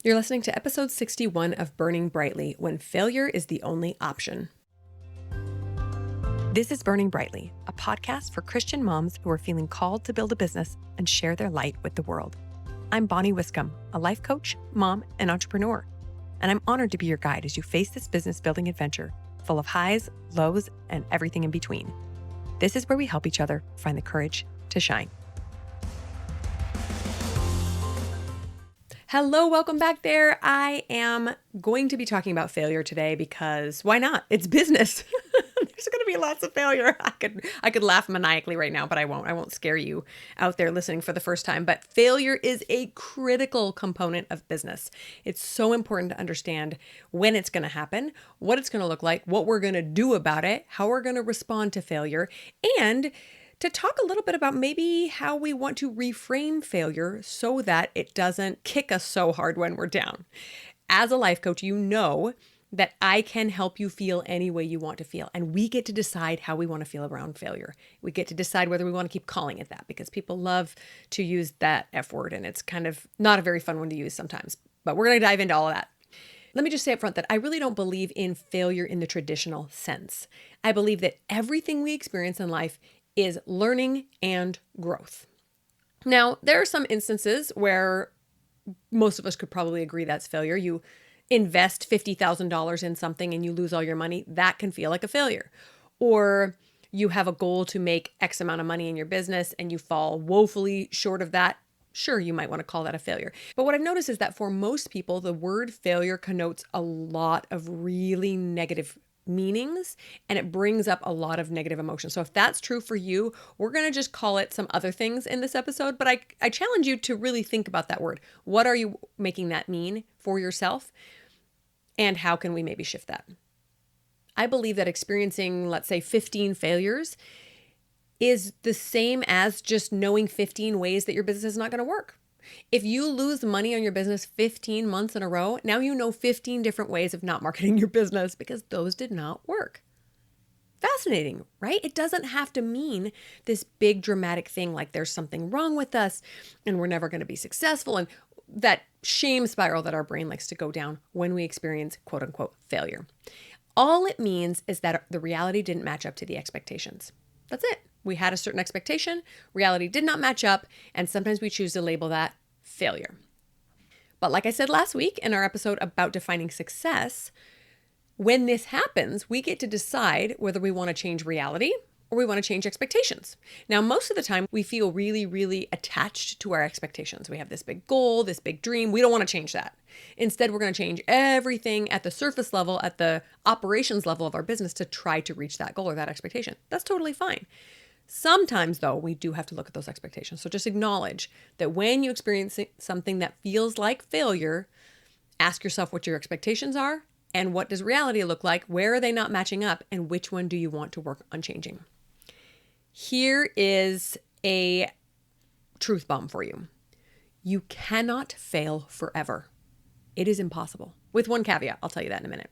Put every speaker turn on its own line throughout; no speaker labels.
You're listening to episode 61 of Burning Brightly, when failure is the only option. This is Burning Brightly, a podcast for Christian moms who are feeling called to build a business and share their light with the world. I'm Bonnie Wiscombe, a life coach, mom, and entrepreneur, and I'm honored to be your guide as you face this business building adventure full of highs, lows, and everything in between. This is where we help each other find the courage to shine. Hello, welcome back there. I am going to be talking about failure today because why not? It's business. There's going to be lots of failure. I could laugh maniacally right now, but I won't. I won't scare you out there listening for the first time. But failure is a critical component of business. It's so important to understand when it's going to happen, what it's going to look like, what we're going to do about it, how we're going to respond to failure, and to talk a little bit about maybe how we want to reframe failure so that it doesn't kick us so hard when we're down. As a life coach, you know that I can help you feel any way you want to feel. And we get to decide how we want to feel around failure. We get to decide whether we want to keep calling it that, because people love to use that F word and it's kind of not a very fun one to use sometimes. But we're going to dive into all of that. Let me just say up front that I really don't believe in failure in the traditional sense. I believe that everything we experience in life is learning and growth. Now, there are some instances where most of us could probably agree that's failure. You invest $50,000 in something and you lose all your money. That can feel like a failure. Or you have a goal to make X amount of money in your business and you fall woefully short of that. Sure, you might want to call that a failure. But what I've noticed is that for most people, the word failure connotes a lot of really negative meanings and it brings up a lot of negative emotions. So if that's true for you, we're going to just call it some other things in this episode. But I challenge you to really think about that word. What are you making that mean for yourself? And how can we maybe shift that? I believe that experiencing, let's say, 15 failures is the same as just knowing 15 ways that your business is not going to work. If you lose money on your business 15 months in a row, now you know 15 different ways of not marketing your business because those did not work. Fascinating, right? It doesn't have to mean this big dramatic thing like there's something wrong with us and we're never going to be successful, and that shame spiral that our brain likes to go down when we experience quote unquote failure. All it means is that the reality didn't match up to the expectations. That's it. We had a certain expectation, reality did not match up, and sometimes we choose to label that failure. But like I said last week in our episode about defining success, when this happens, we get to decide whether we want to change reality or we want to change expectations. Now, most of the time, we feel really, really attached to our expectations. We have this big goal, this big dream. We don't want to change that. Instead, we're going to change everything at the surface level, at the operations level of our business to try to reach that goal or that expectation. That's totally fine. Sometimes, though, we do have to look at those expectations. So just acknowledge that when you experience something that feels like failure, ask yourself what your expectations are and what does reality look like, where are they not matching up, and which one do you want to work on changing. Here is a truth bomb for you. You cannot fail forever. It is impossible. With one caveat, I'll tell you that in a minute.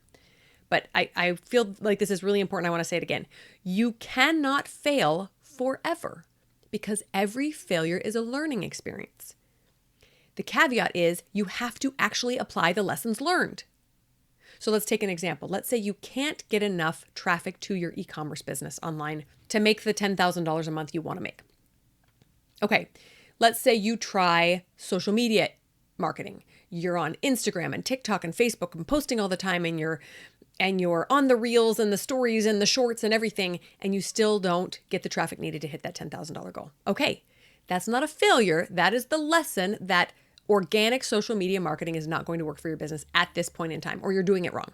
But I feel like this is really important. I want to say it again. You cannot fail forever because every failure is a learning experience. The caveat is you have to actually apply the lessons learned. So let's take an example. Let's say you can't get enough traffic to your e-commerce business online to make the $10,000 a month you want to make. Okay, let's say you try social media marketing. You're on Instagram and TikTok and Facebook and posting all the time, and you're on the reels and the stories and the shorts and everything, and you still don't get the traffic needed to hit that $10,000 goal. Okay, that's not a failure. That is the lesson that organic social media marketing is not going to work for your business at this point in time, or you're doing it wrong.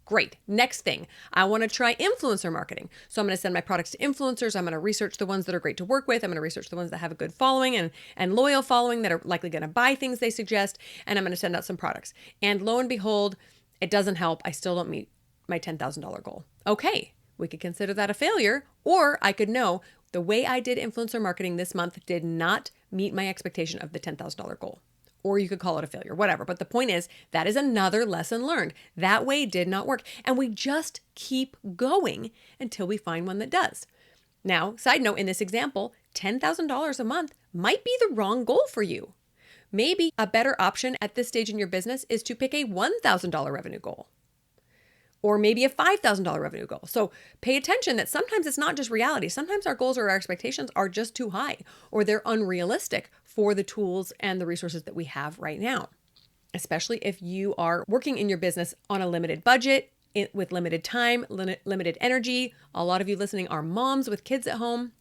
Great. Next thing, I want to try influencer marketing. So I'm going to send my products to influencers. I'm going to research the ones that are great to work with. I'm going to research the ones that have a good following and loyal following that are likely going to buy things they suggest. And I'm going to send out some products. And lo and behold, it doesn't help. I still don't meet my $10,000 goal. Okay, we could consider that a failure, or I could know the way I did influencer marketing this month did not meet my expectation of the $10,000 goal. Or you could call it a failure, whatever. But the point is, that is another lesson learned. That way did not work. And we just keep going until we find one that does. Now, side note, in this example, $10,000 a month might be the wrong goal for you. Maybe a better option at this stage in your business is to pick a $1,000 revenue goal, or maybe a $5,000 revenue goal. So pay attention that sometimes it's not just reality. Sometimes our goals or our expectations are just too high, or they're unrealistic for the tools and the resources that we have right now. Especially if you are working in your business on a limited budget, with limited time, limited energy. A lot of you listening are moms with kids at home.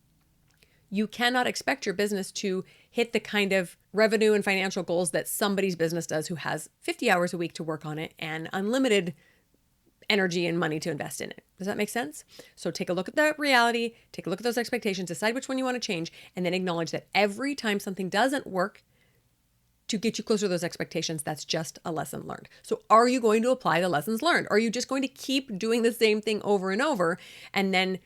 You cannot expect your business to hit the kind of revenue and financial goals that somebody's business does who has 50 hours a week to work on it and unlimited energy and money to invest in it. Does that make sense? So take a look at that reality, take a look at those expectations, decide which one you want to change, and then acknowledge that every time something doesn't work to get you closer to those expectations, that's just a lesson learned. So are you going to apply the lessons learned? Or are you just going to keep doing the same thing over and over and then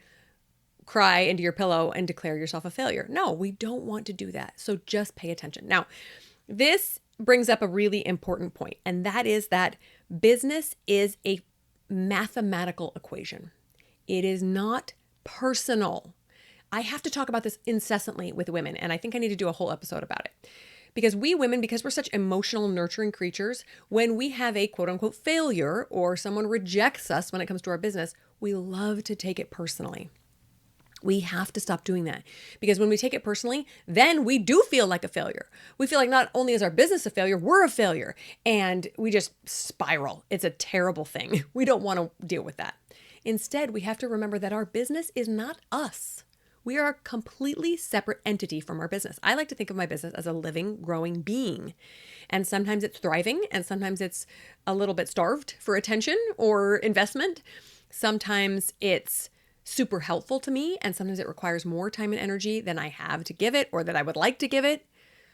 cry into your pillow and declare yourself a failure? No, we don't want to do that. So just pay attention. Now, this brings up a really important point, and that is that business is a mathematical equation. It is not personal. I have to talk about this incessantly with women, and I think I need to do a whole episode about it. Because we women, because we're such emotional, nurturing creatures, when we have a quote unquote failure or someone rejects us when it comes to our business, we love to take it personally. We have to stop doing that, because when we take it personally, then we do feel like a failure. We feel like not only is our business a failure, we're a failure, and we just spiral. It's a terrible thing. We don't want to deal with that. Instead, we have to remember that our business is not us. We are a completely separate entity from our business. I like to think of my business as a living, growing being. And sometimes it's thriving, and sometimes it's a little bit starved for attention or investment. Sometimes it's super helpful to me, and sometimes it requires more time and energy than I have to give it or that I would like to give it.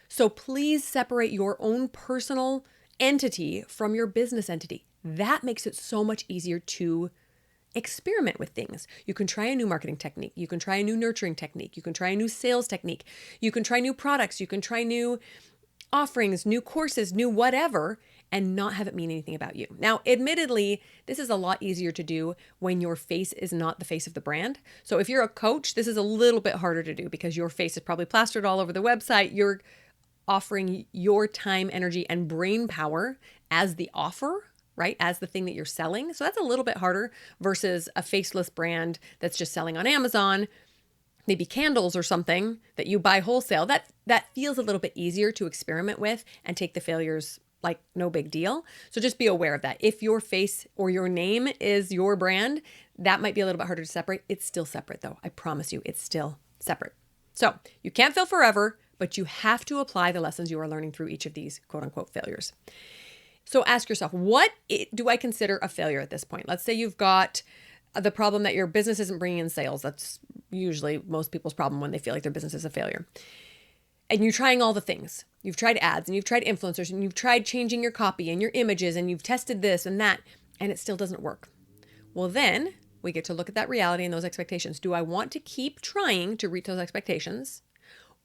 So please separate your own personal entity from your business entity. That makes it so much easier to experiment with things. You can try a new marketing technique. You can try a new nurturing technique. You can try a new sales technique. You can try new products. You can try new offerings, new courses, new whatever, and not have it mean anything about you. Now, admittedly, this is a lot easier to do when your face is not the face of the brand. So if you're a coach, this is a little bit harder to do because your face is probably plastered all over the website. You're offering your time, energy, and brain power as the offer, right? As the thing that you're selling. So that's a little bit harder versus a faceless brand that's just selling on Amazon, maybe candles or something that you buy wholesale. That feels a little bit easier to experiment with and take the failures like no big deal. So just be aware of that. If your face or your name is your brand, that might be a little bit harder to separate. It's still separate though. I promise you, it's still separate. So you can't fail forever, but you have to apply the lessons you are learning through each of these quote unquote failures. So ask yourself, what do I consider a failure at this point? Let's say you've got the problem that your business isn't bringing in sales. That's usually most people's problem when they feel like their business is a failure. And you're trying all the things. You've tried ads and you've tried influencers and you've tried changing your copy and your images and you've tested this and that, and it still doesn't work. Well, then we get to look at that reality and those expectations. Do I want to keep trying to reach those expectations?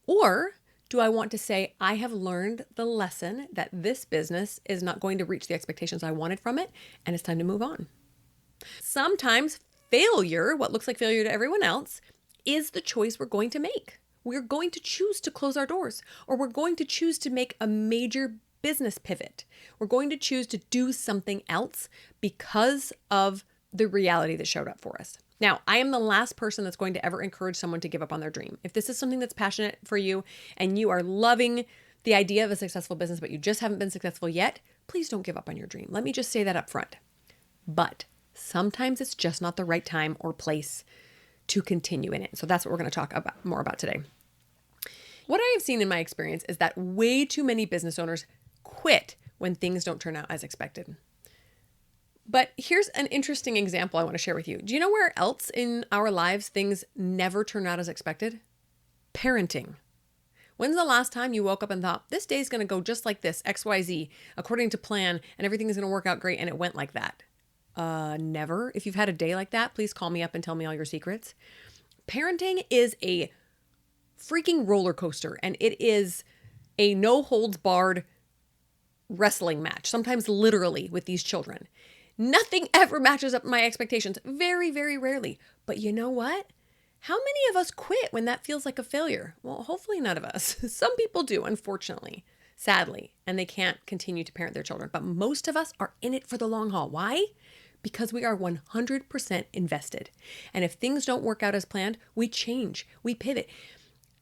Or do I want to say, I have learned the lesson that this business is not going to reach the expectations I wanted from it, and it's time to move on? Sometimes failure, what looks like failure to everyone else, is the choice we're going to make. We're going to choose to close our doors, or we're going to choose to make a major business pivot. We're going to choose to do something else because of the reality that showed up for us. Now, I am the last person that's going to ever encourage someone to give up on their dream. If this is something that's passionate for you and you are loving the idea of a successful business, but you just haven't been successful yet, please don't give up on your dream. Let me just say that up front. But sometimes it's just not the right time or place to continue in it. So that's what we're going to talk about more about today. What I have seen in my experience is that way too many business owners quit when things don't turn out as expected. But here's an interesting example I want to share with you. Do you know where else in our lives things never turn out as expected? Parenting. When's the last time you woke up and thought, this day's going to go just like this, XYZ, according to plan, and everything is going to work out great, and it went like that? Never. If you've had a day like that, please call me up and tell me all your secrets. Parenting is a freaking roller coaster, and it is a no holds barred wrestling match, sometimes literally with these children. Nothing ever matches up my expectations. Very, very rarely. But you know what? How many of us quit when that feels like a failure? Well, hopefully none of us. Some people do, unfortunately. sadly, and they can't continue to parent their children. But most of us are in it for the long haul. Why? Because we are 100% invested. And if things don't work out as planned, we change, we pivot.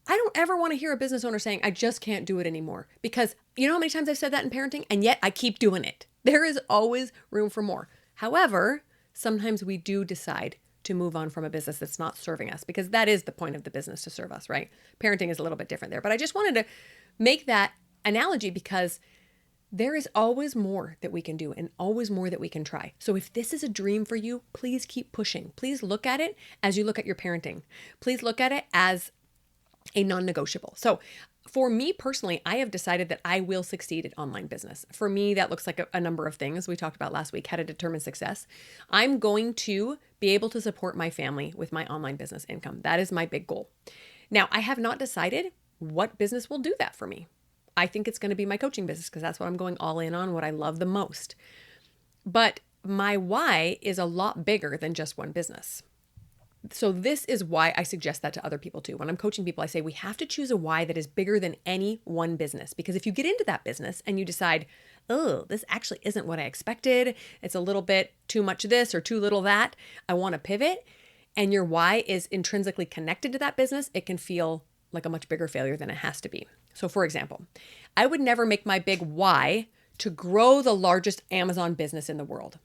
I don't ever want to hear a business owner saying, I just can't do it anymore. Because you know how many times I've said that in parenting? And yet I keep doing it. There is always room for more. However, sometimes we do decide to move on from a business that's not serving us, because that is the point of the business, to serve us, right? Parenting is a little bit different there. But I just wanted to make that analogy because there is always more that we can do and always more that we can try. So if this is a dream for you, please keep pushing. Please look at it as you look at your parenting. Please look at it as a non-negotiable. So for me personally, I have decided that I will succeed at online business. For me, that looks like a number of things we talked about last week, how to determine success. I'm going to be able to support my family with my online business income. That is my big goal. Now, I have not decided what business will do that for me. I think it's going to be my coaching business because that's what I'm going all in on, what I love the most. But my why is a lot bigger than just one business. So this is why I suggest that to other people too. When I'm coaching people, I say we have to choose a why that is bigger than any one business. Because if you get into that business and you decide, oh, this actually isn't what I expected, it's a little bit too much this or too little that, I want to pivot, and your why is intrinsically connected to that business, it can feel like a much bigger failure than it has to be. So for example, I would never make my big why to grow the largest Amazon business in the world.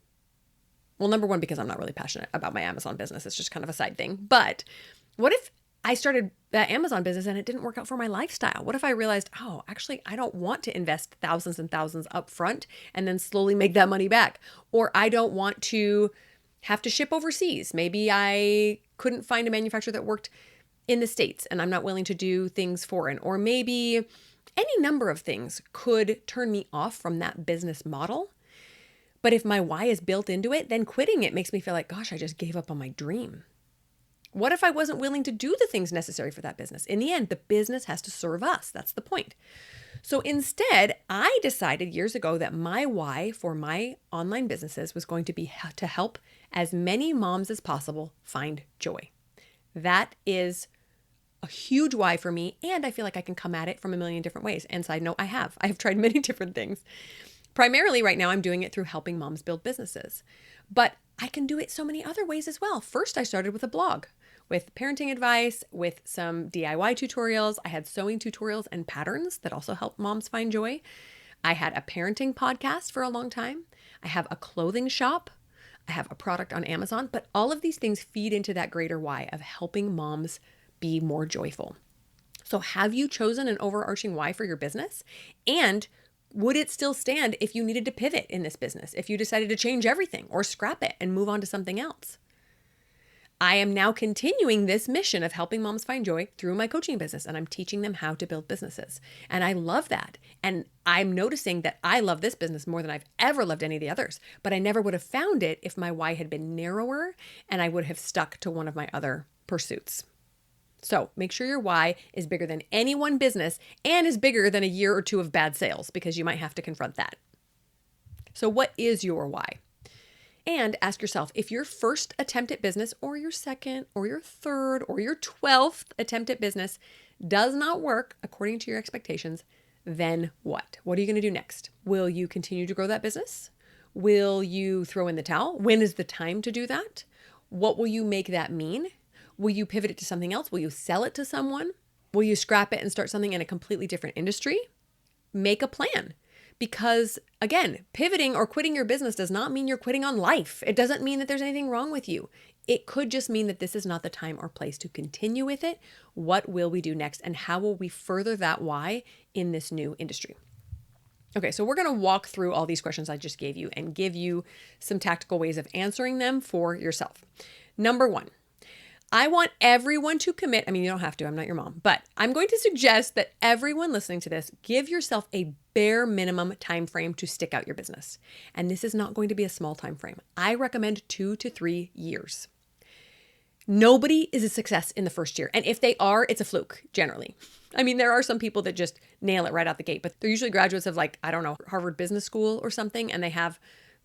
Well, number one, because I'm not really passionate about my Amazon business. It's just kind of a side thing. But what if I started that Amazon business and it didn't work out for my lifestyle? What if I realized, oh, actually, I don't want to invest thousands and thousands up front and then slowly make that money back? Or I don't want to have to ship overseas. Maybe I couldn't find a manufacturer that worked in the States and I'm not willing to do things foreign. Or maybe any number of things could turn me off from that business model. But if my why is built into it, then quitting it makes me feel like, gosh, I just gave up on my dream. What if I wasn't willing to do the things necessary for that business? In the end, the business has to serve us. That's the point. So instead, I decided years ago that my why for my online businesses was going to be to help as many moms as possible find joy. That is a huge why for me, and I feel like I can come at it from a million different ways. And side note, I have tried many different things. Primarily right now, I'm doing it through helping moms build businesses, but I can do it so many other ways as well. First, I started with a blog with parenting advice, with some DIY tutorials. I had sewing tutorials and patterns that also help moms find joy. I had a parenting podcast for a long time. I have a clothing shop. I have a product on Amazon, but all of these things feed into that greater why of helping moms be more joyful. So have you chosen an overarching why for your business? And would it still stand if you needed to pivot in this business, if you decided to change everything or scrap it and move on to something else? I am now continuing this mission of helping moms find joy through my coaching business, and I'm teaching them how to build businesses. And I love that. And I'm noticing that I love this business more than I've ever loved any of the others, but I never would have found it if my why had been narrower and I would have stuck to one of my other pursuits. So make sure your why is bigger than any one business and is bigger than a year or two of bad sales, because you might have to confront that. So what is your why? And ask yourself, if your first attempt at business or your second or your third or your 12th attempt at business does not work according to your expectations, then what? What are you going to do next? Will you continue to grow that business? Will you throw in the towel? When is the time to do that? What will you make that mean? Will you pivot it to something else? Will you sell it to someone? Will you scrap it and start something in a completely different industry? Make a plan. Because again, pivoting or quitting your business does not mean you're quitting on life. It doesn't mean that there's anything wrong with you. It could just mean that this is not the time or place to continue with it. What will we do next? And how will we further that why in this new industry? Okay, so we're going to walk through all these questions I just gave you and give you some tactical ways of answering them for yourself. Number one, I want everyone to commit. I mean, you don't have to, I'm not your mom, but I'm going to suggest that everyone listening to this, give yourself a bare minimum time frame to stick out your business. And this is not going to be a small time frame. I recommend 2 to 3 years. Nobody is a success in the first year. And if they are, it's a fluke, generally. I mean, there are some people that just nail it right out the gate, but they're usually graduates of Harvard Business School or something, and they have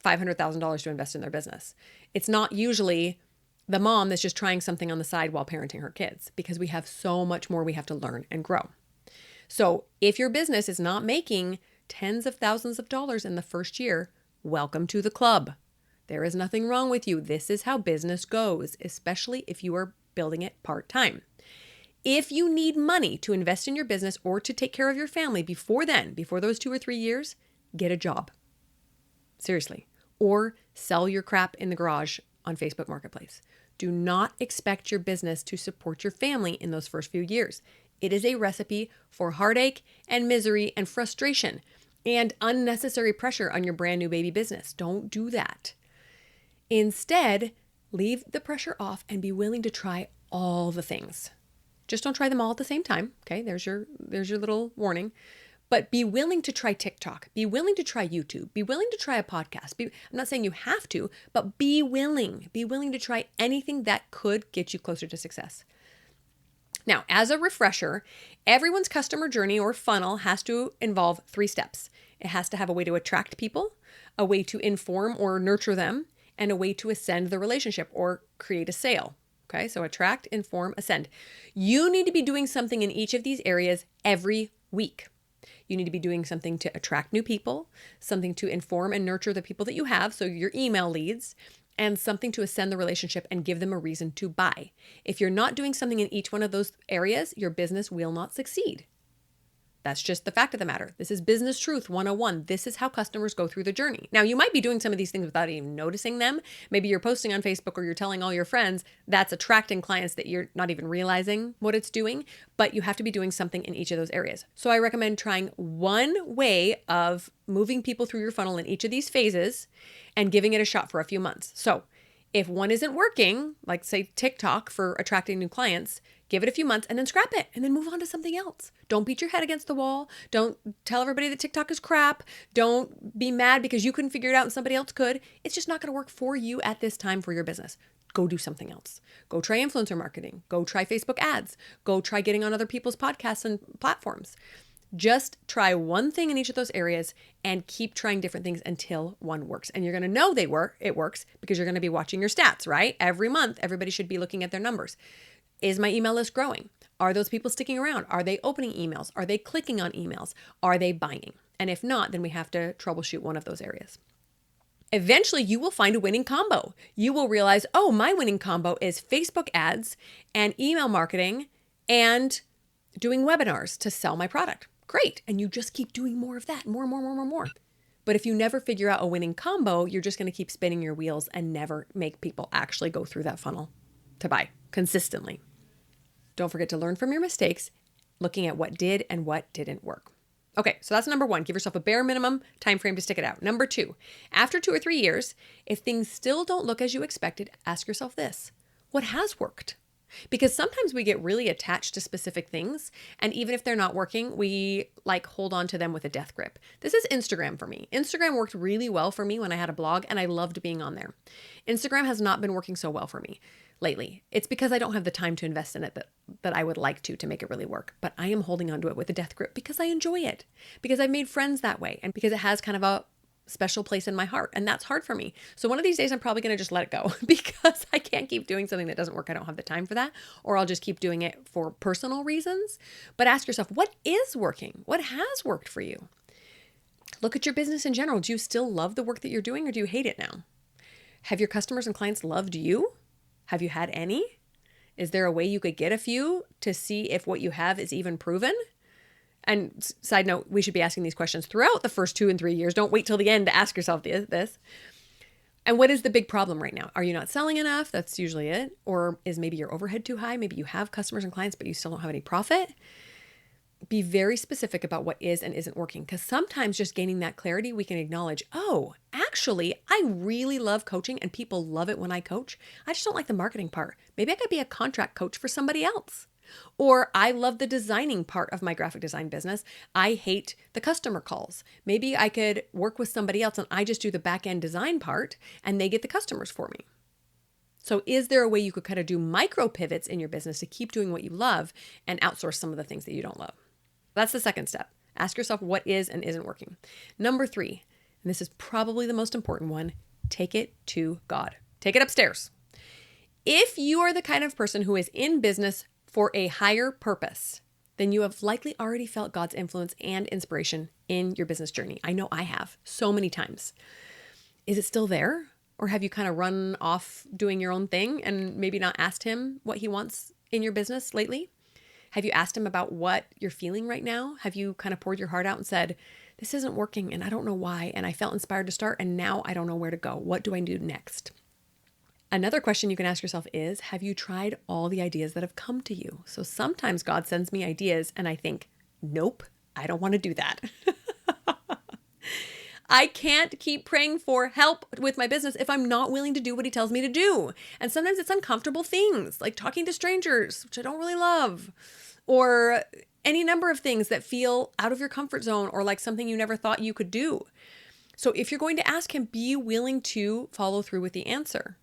$500,000 to invest in their business. It's not usually the mom that's just trying something on the side while parenting her kids, because we have so much more we have to learn and grow. So if your business is not making tens of thousands of dollars in the first year, welcome to the club. There is nothing wrong with you. This is how business goes, especially if you are building it part-time. If you need money to invest in your business or to take care of your family before then, before those 2 or 3 years, get a job. Seriously. Or sell your crap in the garage on Facebook Marketplace. Do not expect your business to support your family in those first few years. It is a recipe for heartache and misery and frustration and unnecessary pressure on your brand new baby business. Don't do that. Instead, leave the pressure off and be willing to try all the things. Just don't try them all at the same time. Okay, there's your little warning. But be willing to try TikTok. Be willing to try YouTube. Be willing to try a podcast. I'm not saying you have to, but be willing. Be willing to try anything that could get you closer to success. Now, as a refresher, everyone's customer journey or funnel has to involve 3 steps. It has to have a way to attract people, a way to inform or nurture them, and a way to ascend the relationship or create a sale. Okay, so attract, inform, ascend. You need to be doing something in each of these areas every week. You need to be doing something to attract new people, something to inform and nurture the people that you have, so your email leads, and something to ascend the relationship and give them a reason to buy. If you're not doing something in each one of those areas, your business will not succeed. That's just the fact of the matter. This is business truth 101. This is how customers go through the journey. Now, you might be doing some of these things without even noticing them. Maybe you're posting on Facebook or you're telling all your friends. That's attracting clients that you're not even realizing what it's doing, but you have to be doing something in each of those areas. So I recommend trying one way of moving people through your funnel in each of these phases and giving it a shot for a few months. So if one isn't working, like say TikTok for attracting new clients, give it a few months and then scrap it and then move on to something else. Don't beat your head against the wall. Don't tell everybody that TikTok is crap. Don't be mad because you couldn't figure it out and somebody else could. It's just not going to work for you at this time for your business. Go do something else. Go try influencer marketing. Go try Facebook ads. Go try getting on other people's podcasts and platforms. Just try one thing in each of those areas and keep trying different things until one works. And you're going to know it works because you're going to be watching your stats, right? Every month, everybody should be looking at their numbers. Is my email list growing? Are those people sticking around? Are they opening emails? Are they clicking on emails? Are they buying? And if not, then we have to troubleshoot one of those areas. Eventually, you will find a winning combo. You will realize, oh, my winning combo is Facebook ads and email marketing and doing webinars to sell my product. Great. And you just keep doing more of that, more. But if you never figure out a winning combo, you're just going to keep spinning your wheels and never make people actually go through that funnel to buy consistently. Don't forget to learn from your mistakes, looking at what did and what didn't work. Okay, so that's number 1. Give yourself a bare minimum time frame to stick it out. Number 2, after 2 or 3 years, if things still don't look as you expected, ask yourself this: what has worked? Because sometimes we get really attached to specific things, and even if they're not working, we hold on to them with a death grip. This is Instagram for me. Instagram worked really well for me when I had a blog, and I loved being on there. Instagram has not been working so well for me lately. It's because I don't have the time to invest in it that I would like to make it really work. But I am holding onto it with a death grip because I enjoy it, because I've made friends that way, and because it has kind of a special place in my heart, and that's hard for me. So one of these days I'm probably going to just let it go because I can't keep doing something that doesn't work. I don't have the time for that, or I'll just keep doing it for personal reasons. But ask yourself, what is working? What has worked for you? Look at your business in general. Do you still love the work that you're doing, or do you hate it now? Have your customers and clients loved you? Have you had any? Is there a way you could get a few to see if what you have is even proven? And side note, we should be asking these questions throughout the first 2 and 3 years. Don't wait till the end to ask yourself this. And what is the big problem right now? Are you not selling enough? That's usually it. Or is maybe your overhead too high? Maybe you have customers and clients, but you still don't have any profit. Be very specific about what is and isn't working, because sometimes just gaining that clarity, we can acknowledge, oh, actually, I really love coaching and people love it when I coach. I just don't like the marketing part. Maybe I could be a contract coach for somebody else. Or I love the designing part of my graphic design business. I hate the customer calls. Maybe I could work with somebody else and I just do the back end design part and they get the customers for me. So is there a way you could kind of do micro pivots in your business to keep doing what you love and outsource some of the things that you don't love? That's the second step. Ask yourself what is and isn't working. Number 3, and this is probably the most important one, take it to God. Take it upstairs. If you are the kind of person who is in business for a higher purpose, then you have likely already felt God's influence and inspiration in your business journey. I know I have so many times. Is it still there? Or have you kind of run off doing your own thing and maybe not asked him what he wants in your business lately? Have you asked him about what you're feeling right now? Have you kind of poured your heart out and said, this isn't working and I don't know why, and I felt inspired to start and now I don't know where to go. What do I do next? Another question you can ask yourself is, have you tried all the ideas that have come to you? So sometimes God sends me ideas and I think, nope, I don't want to do that. I can't keep praying for help with my business if I'm not willing to do what he tells me to do. And sometimes it's uncomfortable things like talking to strangers, which I don't really love, or any number of things that feel out of your comfort zone or like something you never thought you could do. So if you're going to ask him, be willing to follow through with the answer.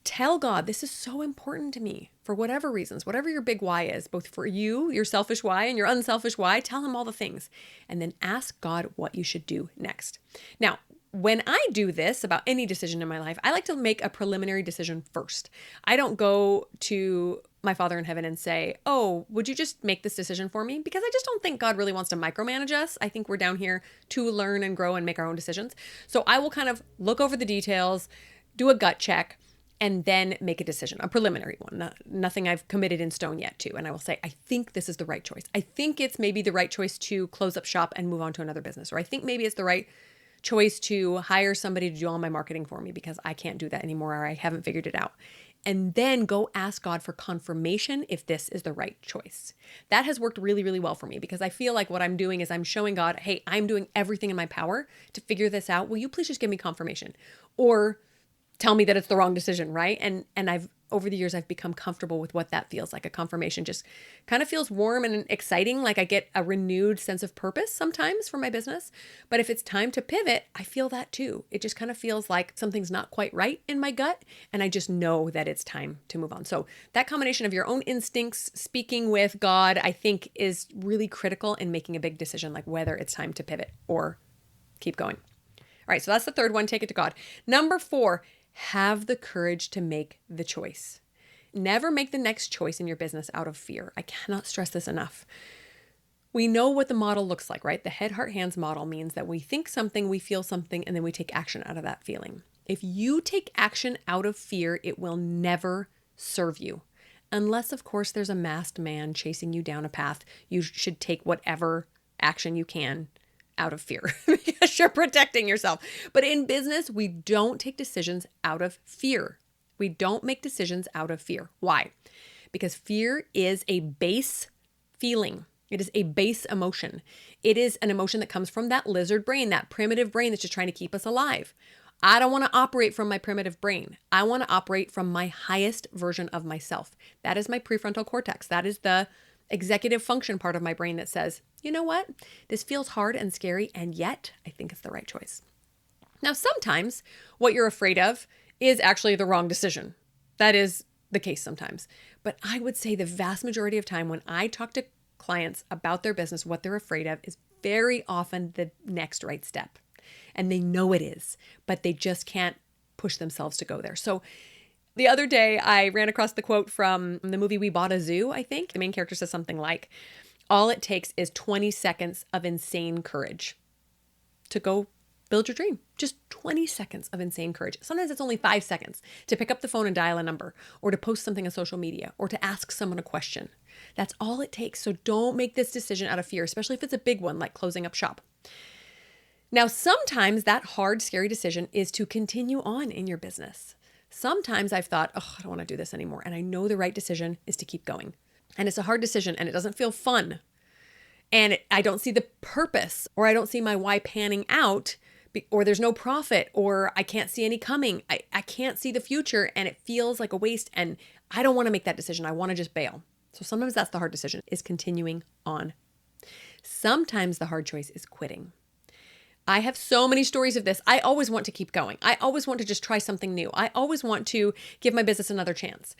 Tell God, this is so important to me for whatever reasons, whatever your big why is, both for you, your selfish why, and your unselfish why. Tell him all the things and then ask God what you should do next. Now, when I do this about any decision in my life, I like to make a preliminary decision first. I don't go to my Father in heaven and say, oh, would you just make this decision for me? Because I just don't think God really wants to micromanage us. I think we're down here to learn and grow and make our own decisions. So I will kind of look over the details, do a gut check, and then make a decision, a preliminary one, nothing I've committed in stone yet to. And I will say, I think this is the right choice. I think it's maybe the right choice to close up shop and move on to another business. Or I think maybe it's the right choice to hire somebody to do all my marketing for me because I can't do that anymore or I haven't figured it out. And then go ask God for confirmation if this is the right choice. That has worked really, really well for me because I feel like what I'm doing is I'm showing God, hey, I'm doing everything in my power to figure this out. Will you please just give me confirmation? Or tell me that it's the wrong decision, right? And I've over the years, I've become comfortable with what that feels like. A confirmation just kind of feels warm and exciting. Like I get a renewed sense of purpose sometimes for my business. But if it's time to pivot, I feel that too. It just kind of feels like something's not quite right in my gut. And I just know that it's time to move on. So that combination of your own instincts, speaking with God, I think is really critical in making a big decision, like whether it's time to pivot or keep going. All right, so that's the third one. Take it to God. Number 4, have the courage to make the choice. Never make the next choice in your business out of fear. I cannot stress this enough. We know what the model looks like, right? The head, heart, hands model means that we think something, we feel something, and then we take action out of that feeling. If you take action out of fear, it will never serve you. Unless, of course, there's a masked man chasing you down a path, you should take whatever action you can out of fear because you're protecting yourself. But in business, we don't take decisions out of fear. We don't make decisions out of fear. Why? Because fear is a base feeling. It is a base emotion. It is an emotion that comes from that lizard brain, that primitive brain that's just trying to keep us alive. I don't want to operate from my primitive brain. I want to operate from my highest version of myself. That is my prefrontal cortex. That is the executive function part of my brain that says, you know what? This feels hard and scary, and yet I think it's the right choice. Now, sometimes what you're afraid of is actually the wrong decision. That is the case sometimes. But I would say the vast majority of time when I talk to clients about their business, what they're afraid of is very often the next right step. And they know it is, but they just can't push themselves to go there. So the other day, I ran across the quote from the movie We Bought a Zoo, I think. The main character says something like, all it takes is 20 seconds of insane courage to go build your dream. Just 20 seconds of insane courage. Sometimes it's only 5 seconds to pick up the phone and dial a number, or to post something on social media, or to ask someone a question. That's all it takes. So don't make this decision out of fear, especially if it's a big one like closing up shop. Now, sometimes that hard, scary decision is to continue on in your business. Sometimes I've thought, oh, I don't want to do this anymore. And I know the right decision is to keep going. And it's a hard decision and it doesn't feel fun. And I don't see the purpose, or I don't see my why panning out, or there's no profit, or I can't see any coming. I can't see the future and it feels like a waste. And I don't want to make that decision. I want to just bail. So sometimes that's the hard decision, is continuing on. Sometimes the hard choice is quitting. I have so many stories of this. I always want to keep going. I always want to just try something new. I always want to give my business another chance.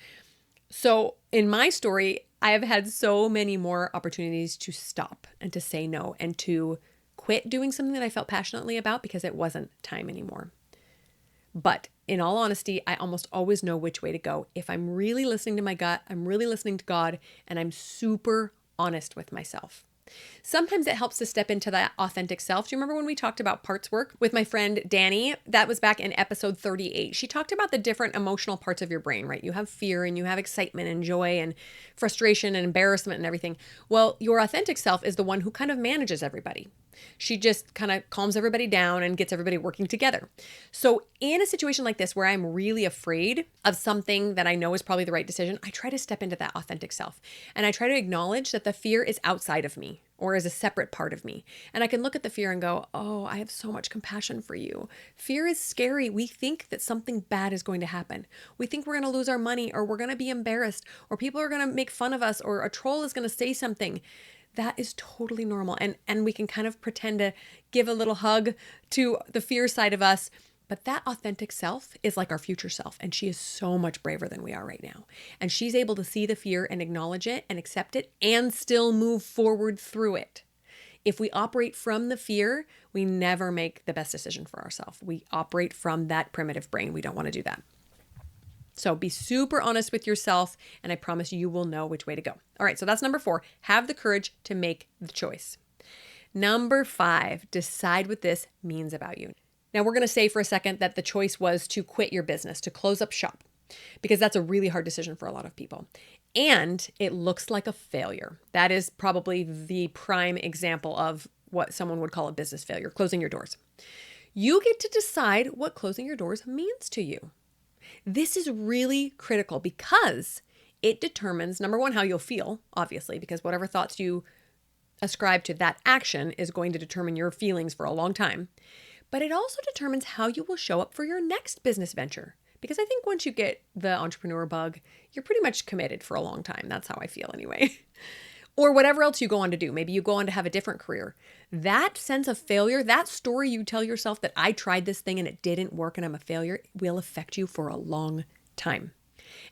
So in my story, I have had so many more opportunities to stop and to say no and to quit doing something that I felt passionately about because it wasn't time anymore. But in all honesty, I almost always know which way to go. If I'm really listening to my gut, I'm really listening to God, and I'm super honest with myself. Sometimes it helps to step into that authentic self. Do you remember when we talked about parts work with my friend Danny? That was back in episode 38. She talked about the different emotional parts of your brain, right? You have fear and you have excitement and joy and frustration and embarrassment and everything. Well, your authentic self is the one who kind of manages everybody. She just kind of calms everybody down and gets everybody working together. So in a situation like this where I'm really afraid of something that I know is probably the right decision, I try to step into that authentic self. And I try to acknowledge that the fear is outside of me or is a separate part of me. And I can look at the fear and go, oh, I have so much compassion for you. Fear is scary. We think that something bad is going to happen. We think we're going to lose our money, or we're going to be embarrassed, or people are going to make fun of us, or a troll is going to say something. That is totally normal. And we can kind of pretend to give a little hug to the fear side of us. But that authentic self is like our future self. And she is so much braver than we are right now. And she's able to see the fear and acknowledge it and accept it and still move forward through it. If we operate from the fear, we never make the best decision for ourselves. We operate from that primitive brain. We don't want to do that. So be super honest with yourself, and I promise you will know which way to go. All right, so that's number 4. Have the courage to make the choice. Number 5, decide what this means about you. Now, we're going to say for a second that the choice was to quit your business, to close up shop, because that's a really hard decision for a lot of people. And it looks like a failure. That is probably the prime example of what someone would call a business failure, closing your doors. You get to decide what closing your doors means to you. This is really critical because it determines, number 1, how you'll feel, obviously, because whatever thoughts you ascribe to that action is going to determine your feelings for a long time. But it also determines how you will show up for your next business venture. Because I think once you get the entrepreneur bug, you're pretty much committed for a long time. That's how I feel anyway. Or whatever else you go on to do. Maybe you go on to have a different career. That sense of failure, that story you tell yourself that I tried this thing and it didn't work and I'm a failure, will affect you for a long time.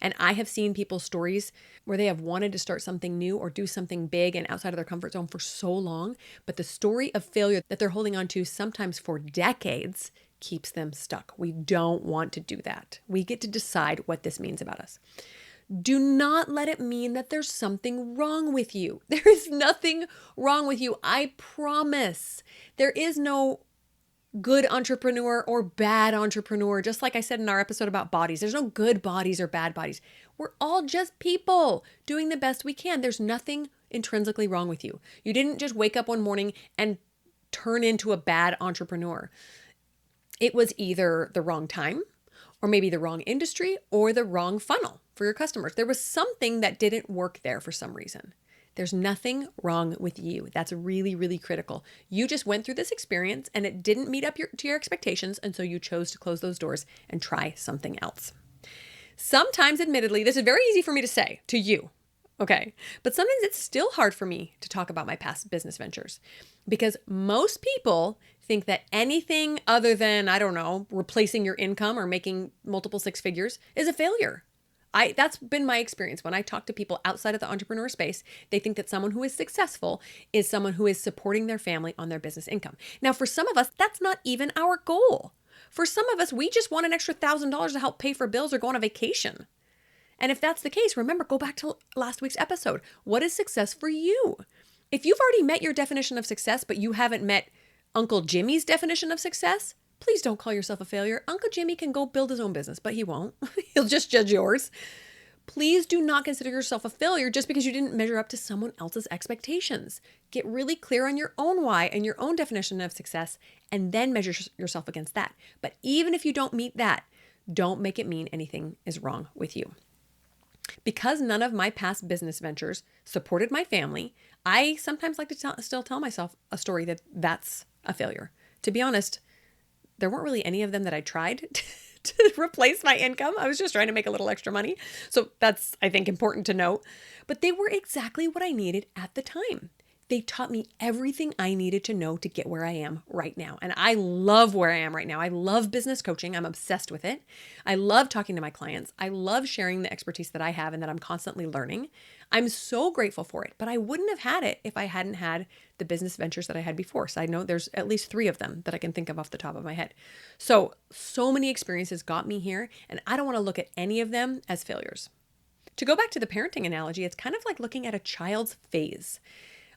And I have seen people's stories where they have wanted to start something new or do something big and outside of their comfort zone for so long, but the story of failure that they're holding on to sometimes for decades keeps them stuck. We don't want to do that. We get to decide what this means about us. Do not let it mean that there's something wrong with you. There is nothing wrong with you. I promise. There is no good entrepreneur or bad entrepreneur. Just like I said in our episode about bodies, there's no good bodies or bad bodies. We're all just people doing the best we can. There's nothing intrinsically wrong with you. You didn't just wake up one morning and turn into a bad entrepreneur. It was either the wrong time, or maybe the wrong industry, or the wrong funnel for your customers. There was something that didn't work there for some reason. There's nothing wrong with you. That's really, really critical. You just went through this experience and it didn't meet up to your expectations, and so you chose to close those doors and try something else. Sometimes, admittedly, this is very easy for me to say to you, okay? But sometimes it's still hard for me to talk about my past business ventures because most people think that anything other than, I don't know, replacing your income or making multiple 6 figures is a failure. That's been my experience. When I talk to people outside of the entrepreneur space, they think that someone who is successful is someone who is supporting their family on their business income. Now, for some of us, that's not even our goal. For some of us, we just want an extra $1,000 to help pay for bills or go on a vacation. And if that's the case, remember, go back to last week's episode. What is success for you? If you've already met your definition of success, but you haven't met Uncle Jimmy's definition of success, please don't call yourself a failure. Uncle Jimmy can go build his own business, but he won't. He'll just judge yours. Please do not consider yourself a failure just because you didn't measure up to someone else's expectations. Get really clear on your own why and your own definition of success, and then measure yourself against that. But even if you don't meet that, don't make it mean anything is wrong with you. Because none of my past business ventures supported my family, I sometimes like to still tell myself a story that's a failure. To be honest, there weren't really any of them that I tried to replace my income. I was just trying to make a little extra money. So that's, I think, important to note. But they were exactly what I needed at the time. They taught me everything I needed to know to get where I am right now. And I love where I am right now. I love business coaching. I'm obsessed with it. I love talking to my clients. I love sharing the expertise that I have and that I'm constantly learning. I'm so grateful for it, but I wouldn't have had it if I hadn't had the business ventures that I had before. So I know there's at least 3 of them that I can think of off the top of my head. So many experiences got me here, and I don't want to look at any of them as failures. To go back to the parenting analogy, it's kind of like looking at a child's phase.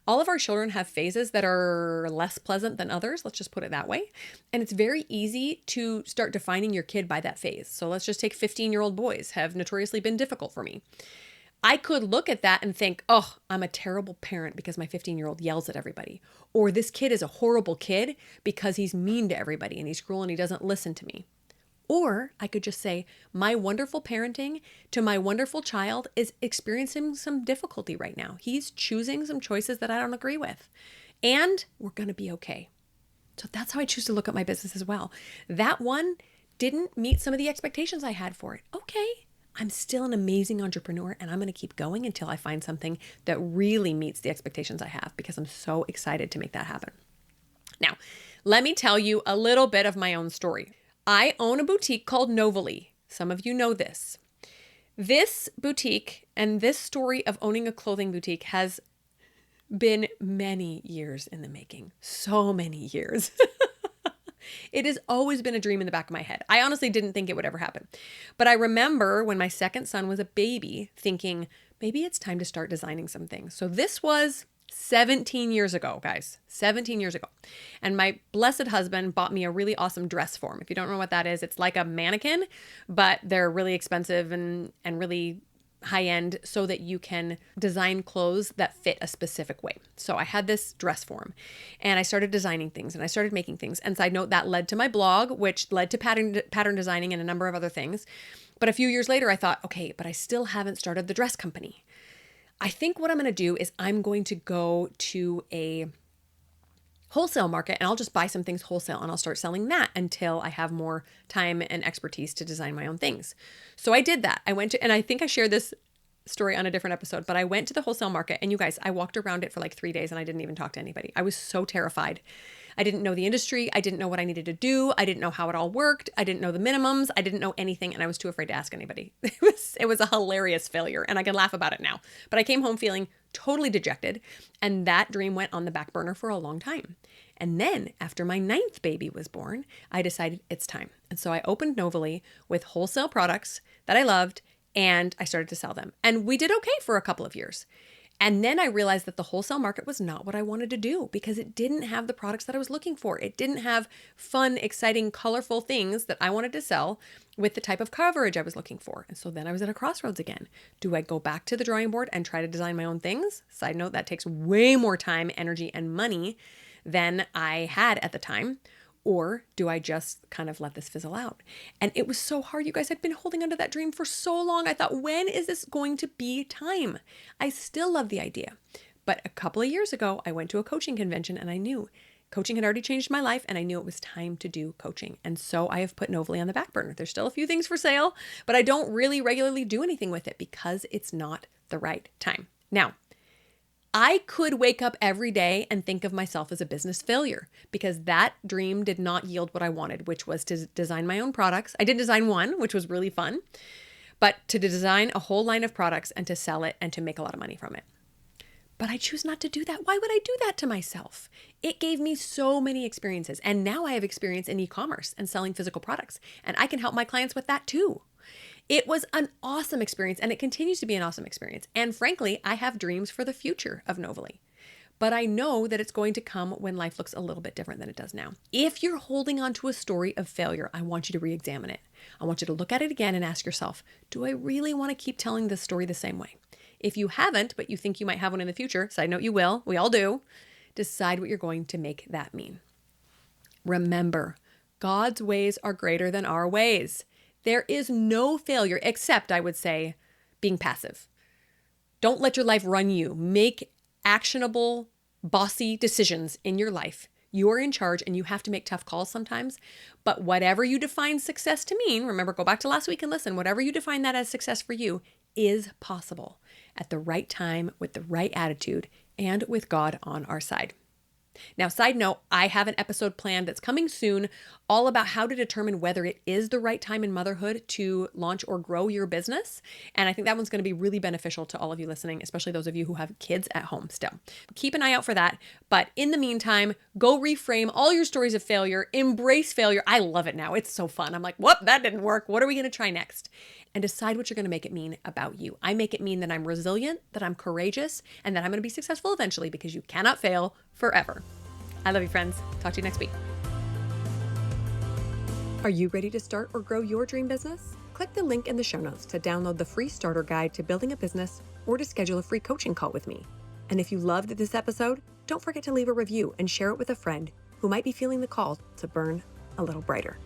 All of our children have phases that are less pleasant than others. Let's just put it that way. And it's very easy to start defining your kid by that phase. So let's just take 15-year-old boys have notoriously been difficult for me. I could look at that and think, oh, I'm a terrible parent because my 15-year-old yells at everybody. Or this kid is a horrible kid because he's mean to everybody and he's cruel and he doesn't listen to me. Or I could just say, my wonderful parenting to my wonderful child is experiencing some difficulty right now. He's choosing some choices that I don't agree with. And we're going to be okay. So that's how I choose to look at my business as well. That one didn't meet some of the expectations I had for it. Okay, I'm still an amazing entrepreneur and I'm going to keep going until I find something that really meets the expectations I have because I'm so excited to make that happen. Now, let me tell you a little bit of my own story. I own a boutique called Novalie. Some of you know this. This boutique and this story of owning a clothing boutique has been many years in the making. So many years. It has always been a dream in the back of my head. I honestly didn't think it would ever happen. But I remember when my second son was a baby thinking, maybe it's time to start designing some things. So this was 17 years ago, guys, 17 years ago. And my blessed husband bought me a really awesome dress form. If you don't know what that is, it's like a mannequin, but they're really expensive and really high end so that you can design clothes that fit a specific way. So I had this dress form and I started designing things and I started making things. And side note, that led to my blog, which led to pattern designing and a number of other things. But a few years later, I thought, okay, but I still haven't started the dress company. I think what I'm going to do is I'm going to go to a wholesale market and I'll just buy some things wholesale and I'll start selling that until I have more time and expertise to design my own things. So I did that. I went to, and I think I shared this story on a different episode, but I went to the wholesale market and you guys, I walked around it for like 3 days and I didn't even talk to anybody. I was so terrified. I didn't know the industry. I didn't know what I needed to do. I didn't know how it all worked. I didn't know the minimums. I didn't know anything. And I was too afraid to ask anybody. It was a hilarious failure and I can laugh about it now, but I came home feeling totally dejected. And that dream went on the back burner for a long time. And then after my 9th baby was born, I decided it's time. And so I opened Novalie with wholesale products that I loved and I started to sell them. And we did okay for a couple of years. And then I realized that the wholesale market was not what I wanted to do because it didn't have the products that I was looking for. It didn't have fun, exciting, colorful things that I wanted to sell with the type of coverage I was looking for. And so then I was at a crossroads again. Do I go back to the drawing board and try to design my own things? Side note, that takes way more time, energy, and money than I had at the time. Or do I just kind of let this fizzle out? And it was so hard, you guys. I'd been holding onto that dream for so long. I thought, when is this going to be time? I still love the idea. But a couple of years ago, I went to a coaching convention and I knew coaching had already changed my life and I knew it was time to do coaching. And so I have put Novalie on the back burner. There's still a few things for sale, but I don't really regularly do anything with it because it's not the right time. Now, I could wake up every day and think of myself as a business failure because that dream did not yield what I wanted, which was to design my own products. I did design one, which was really fun, but to design a whole line of products and to sell it and to make a lot of money from it. But I choose not to do that. Why would I do that to myself? It gave me so many experiences. And now I have experience in e-commerce and selling physical products. And I can help my clients with that too. It was an awesome experience and it continues to be an awesome experience. And frankly, I have dreams for the future of Novalie. But I know that it's going to come when life looks a little bit different than it does now. If you're holding on to a story of failure, I want you to re-examine it. I want you to look at it again and ask yourself, do I really want to keep telling this story the same way? If you haven't, but you think you might have one in the future, side note, you will, we all do, decide what you're going to make that mean. Remember, God's ways are greater than our ways. There is no failure except, I would say, being passive. Don't let your life run you. Make actionable, bossy decisions in your life. You are in charge and you have to make tough calls sometimes. But whatever you define success to mean, remember, go back to last week and listen, whatever you define that as success for you is possible at the right time, with the right attitude, and with God on our side. Now, side note, I have an episode planned that's coming soon all about how to determine whether it is the right time in motherhood to launch or grow your business. And I think that one's going to be really beneficial to all of you listening, especially those of you who have kids at home still. Keep an eye out for that. But in the meantime, go reframe all your stories of failure, embrace failure. I love it now. It's so fun. I'm like, whoop, that didn't work. What are we going to try next? And decide what you're going to make it mean about you. I make it mean that I'm resilient, that I'm courageous, and that I'm going to be successful eventually, because you cannot fail forever. I love you, friends. Talk to you next week. Are you ready to start or grow your dream business? Click the link in the show notes to download the free starter guide to building a business or to schedule a free coaching call with me. And if you loved this episode, don't forget to leave a review and share it with a friend who might be feeling the call to burn a little brighter.